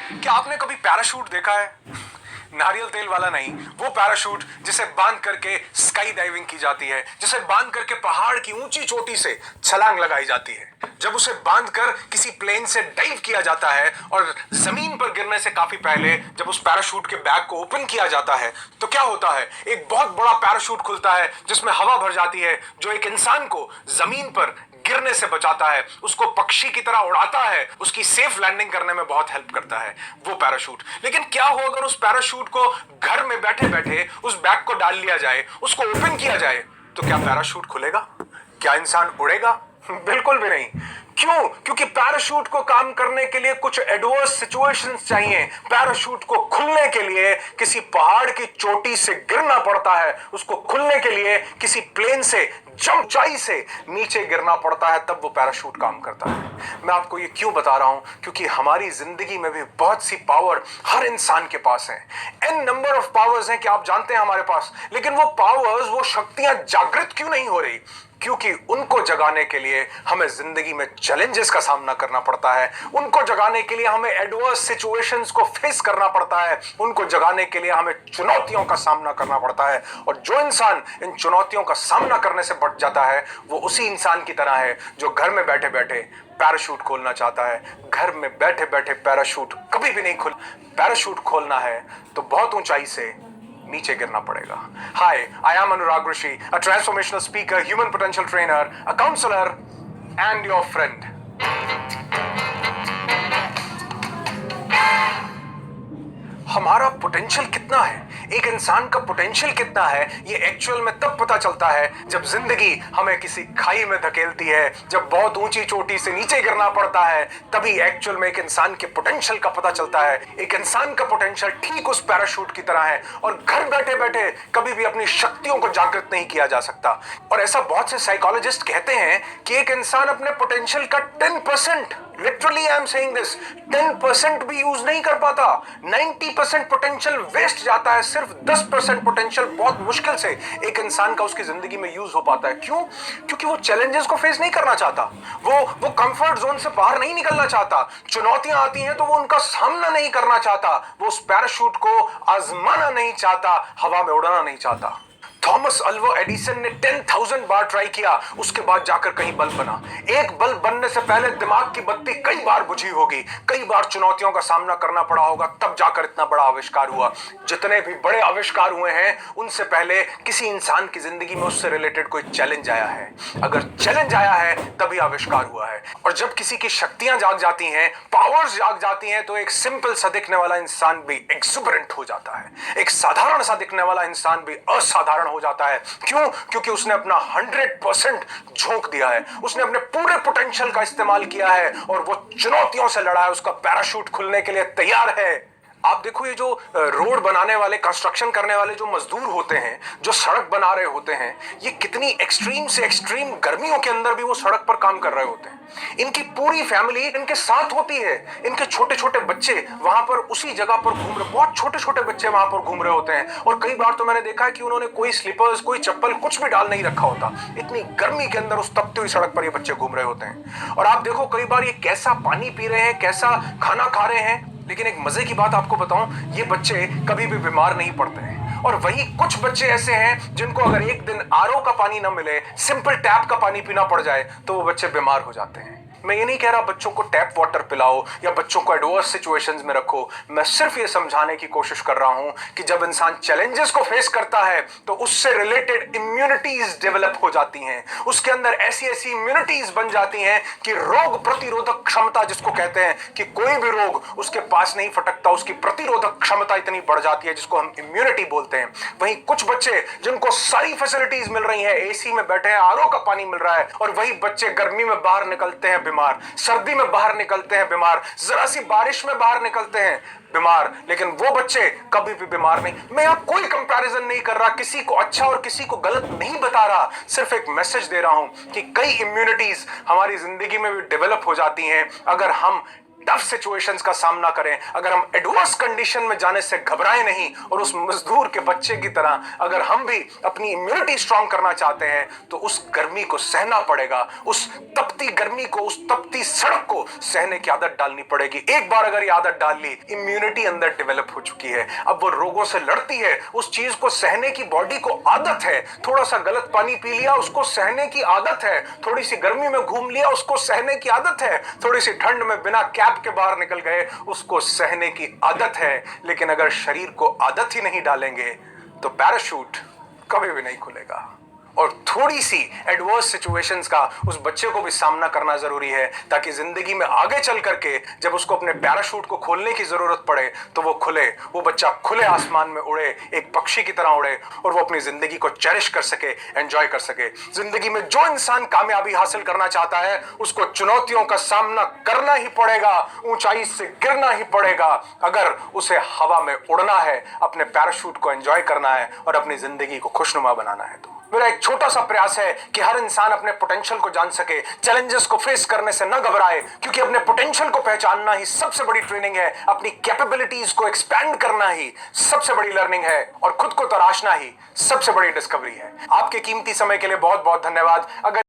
क्या आपने कभी पैराशूट देखा है? नारियल तेल वाला नहीं, वो पैराशूट जिसे बांध करके स्काई डाइविंग की जाती है, जिसे बांध करके पहाड़ की ऊंची चोटी से छलांग लगाई जाती है। जब उसे बांधकर किसी प्लेन से डाइव किया जाता है और जमीन पर गिरने से काफी पहले जब उस पैराशूट के बैग को ओपन किया जाता है तो क्या होता है, एक बहुत बड़ा पैराशूट खुलता है जिसमें हवा भर जाती है, जो एक इंसान को जमीन पर गिरने से बचाता है, उसको पक्षी की तरह उड़ाता है, उसकी सेफ लैंडिंग करने में बहुत हेल्प करता है वो पैराशूट। लेकिन क्या हो अगर उस पैराशूट को घर में बैठे बैठे उस बैग को डाल लिया जाए, उसको ओपन किया जाए, तो क्या पैराशूट खुलेगा? क्या इंसान उड़ेगा? बिल्कुल भी नहीं। क्यों? क्योंकि पैराशूट को काम करने के लिए कुछ एडवर्स सिचुएशंस चाहिए। पैराशूट को खुलने के लिए किसी पहाड़ की चोटी से गिरना पड़ता है, उसको खुलने के लिए किसी प्लेन से ऊंचाई से नीचे गिरना पड़ता है, तब वो पैराशूट काम करता है। मैं आपको ये क्यों बता रहा हूं? क्योंकि हमारी जिंदगी में भी बहुत सी पावर हर इंसान के पास है। एन नंबर ऑफ पावर्स हैं कि आप जानते हैं हमारे पास, लेकिन वो पावर्स, वो शक्तियां जागृत क्यों नहीं हो रही? क्योंकि उनको जगाने के लिए हमें जिंदगी में चैलेंजेस का सामना करना पड़ता है, उनको जगाने के लिए हमें एडवर्स सिचुएशंस को फेस करना पड़ता है, उनको जगाने के लिए हमें चुनौतियों का सामना करना पड़ता है। और जो इंसान इन चुनौतियों का सामना करने से बच जाता है वो उसी इंसान की तरह है जो घर में बैठे बैठे पैराशूट खोलना चाहता है। घर में बैठे बैठे पैराशूट कभी भी नहीं खुल। पैराशूट खोलना है तो बहुत ऊंचाई से नीचे गिरना पड़ेगा। Hi, I am Anurag Rishi, a transformational speaker, human potential trainer, a counselor, and your friend. हमारा पोटेंशियल कितना है, एक इंसान का पोटेंशियल कितना है, ये एक्चुअल में तब पता चलता है जब जिंदगी हमें किसी खाई में धकेलती है, जब बहुत ऊंची चोटी से नीचे गिरना पड़ता है, तभी एक्चुअल में एक इंसान के पोटेंशियल का पता चलता है। एक इंसान का पोटेंशियल ठीक उस पैराशूट की तरह है और घर बैठे बैठे कभी भी अपनी शक्तियों को जागृत नहीं किया जा सकता। और ऐसा बहुत से साइकोलॉजिस्ट कहते हैं कि एक इंसान अपने पोटेंशियल का 10%, literally I am saying this, 10% भी यूज नहीं कर पाता। 90% पोटेंशियल वेस्ट जाता है, सिर्फ 10% पोटेंशियल बहुत मुश्किल से एक इंसान का उसकी जिंदगी में यूज हो पाता है। क्यों? क्योंकि वो चैलेंजेस को फेस नहीं करना चाहता, वो कंफर्ट जोन से बाहर नहीं निकलना चाहता। चुनौतियां आती हैं तो वो उनका सामना नहीं करना चाहता, वो उस पैराशूट को आजमाना नहीं चाहता, हवा में उड़ाना नहीं चाहता। थॉमस अल्वा एडिसन ने 10,000 बार ट्राई किया, उसके बाद जाकर कहीं बल्ब बना। एक बल्ब बनने से पहले दिमाग की बत्ती कई बार बुझी होगी, कई बार चुनौतियों का सामना करना पड़ा होगा, तब जाकर इतना बड़ा आविष्कार हुआ। जितने भी बड़े आविष्कार हुए हैं उनसे पहले किसी इंसान की जिंदगी में उससे रिलेटेड कोई चैलेंज आया है। अगर चैलेंज आया है तभी आविष्कार हुआ है। और जब किसी की शक्तियां जाग जाती हैं, पावर्स जाग जाती हैं, तो एक सिंपल सा दिखने वाला इंसान भी एक्सुबरेंट हो जाता है, एक साधारण सा दिखने वाला इंसान भी असाधारण हो जाता है। क्यों? क्योंकि उसने अपना 100% झोंक दिया है, उसने अपने पूरे पोटेंशियल का इस्तेमाल किया है और वो चुनौतियों से लड़ा है, उसका पैराशूट खुलने के लिए तैयार है। आप देखो, ये जो रोड बनाने वाले, कंस्ट्रक्शन करने वाले जो मजदूर होते हैं, जो सड़क बना रहे होते हैं, ये कितनी एक्सट्रीम से एक्सट्रीम गर्मियों के अंदर भी वो सड़क पर काम कर रहे होते हैं। इनकी पूरी फैमिली इनके साथ होती है, इनके छोटे छोटे बच्चे वहां पर उसी जगह पर घूम रहे, बहुत छोटे छोटे बच्चे वहां पर घूम रहे होते हैं। और कई बार तो मैंने देखा है कि उन्होंने कोई स्लीपर्स, कोई चप्पल, कुछ भी डाल नहीं रखा होता। इतनी गर्मी के अंदर उस तपती हुई सड़क पर ये बच्चे घूम रहे होते हैं। और आप देखो कई बार ये कैसा पानी पी रहे हैं, कैसा खाना खा रहे हैं। लेकिन एक मजे की बात आपको बताऊं, ये बच्चे कभी भी बीमार नहीं पड़ते हैं। और वही कुछ बच्चे ऐसे हैं जिनको अगर एक दिन आरओ का पानी ना मिले, सिंपल टैप का पानी पीना पड़ जाए, तो वो बच्चे बीमार हो जाते हैं। मैं ये नहीं कह रहा बच्चों को टैप वाटर पिलाओ या बच्चों को एडवर्स सिचुएशंस में रखो। मैं सिर्फ ये समझाने की कोशिश कर रहा हूं कि जब इंसान चैलेंजेस को फेस करता है तो उससे रिलेटेड इम्यूनिटीज डेवलप हो जाती हैं, उसके अंदर ऐसी ऐसी इम्यूनिटीज बन जाती हैं कि रोग प्रतिरोधक क्षमता, जिसको कहते हैं कि कोई भी रोग उसके पास नहीं फटकता, उसकी प्रतिरोधक क्षमता इतनी बढ़ जाती है, जिसको हम इम्यूनिटी बोलते हैं। वहीं कुछ बच्चे जिनको सारी फैसिलिटीज मिल रही हैं, एसी में बैठे हैं, आरओ का पानी मिल रहा है, और वही बच्चे गर्मी में बाहर निकलते हैं बीमार, सर्दी में बाहर निकलते हैं बीमार, जरा सी बारिश में बाहर निकलते हैं बीमार, लेकिन वो बच्चे कभी भी बीमार नहीं। मैं यहाँ कोई कंपैरिजन नहीं कर रहा, किसी को अच्छा और किसी को गलत नहीं बता रहा, सिर्फ एक मैसेज दे रहा हूं कि कई इम्यूनिटीज हमारी जिंदगी में भी डेवलप हो जाती हैं अगर हम टफ सिचुएशंस का सामना करें, अगर हम एडवर्स कंडीशन में जाने से घबराएं नहीं, और उस मजदूर के बच्चे की तरह अगर हम भी अपनी इम्यूनिटी स्ट्रांग करना चाहते हैं तो उस गर्मी को सहना पड़ेगा, उस तपती गर्मी को, उस तपती सड़क को सहने की आदत डालनी पड़ेगी। एक बार अगर ये आदत डाल ली, इम्यूनिटी अंदर डेवलप हो चुकी है, अब वो रोगों से लड़ती है, उस चीज को सहने की बॉडी को आदत है। थोड़ा सा गलत पानी पी लिया, उसको सहने की आदत है। थोड़ी सी गर्मी में घूम लिया, उसको सहने की आदत है। थोड़ी सी ठंड में बिना कैप के बाहर निकल गए, उसको सहने की आदत है। लेकिन अगर शरीर को आदत ही नहीं डालेंगे तो पैराशूट कभी भी नहीं खुलेगा। और थोड़ी सी एडवर्स सिचुएशंस का उस बच्चे को भी सामना करना जरूरी है, ताकि जिंदगी में आगे चल करके जब उसको अपने पैराशूट को खोलने की जरूरत पड़े तो वो खुले, वो बच्चा खुले आसमान में उड़े, एक पक्षी की तरह उड़े, और वो अपनी जिंदगी को चेरिश कर सके, एंजॉय कर सके। जिंदगी में जो इंसान कामयाबी हासिल करना चाहता है उसको चुनौतियों का सामना करना ही पड़ेगा, ऊंचाई से गिरना ही पड़ेगा, अगर उसे हवा में उड़ना है, अपने पैराशूट को एंजॉय करना है और अपनी जिंदगी को खुशनुमा बनाना है। तो मेरा एक छोटा सा प्रयास है कि हर इंसान अपने पोटेंशियल को जान सके, चैलेंजेस को फेस करने से न घबराए, क्योंकि अपने पोटेंशियल को पहचानना ही सबसे बड़ी ट्रेनिंग है, अपनी कैपेबिलिटीज को एक्सपैंड करना ही सबसे बड़ी लर्निंग है, और खुद को तराशना ही सबसे बड़ी डिस्कवरी है। आपके कीमती समय के लिए बहुत बहुत धन्यवाद। अगर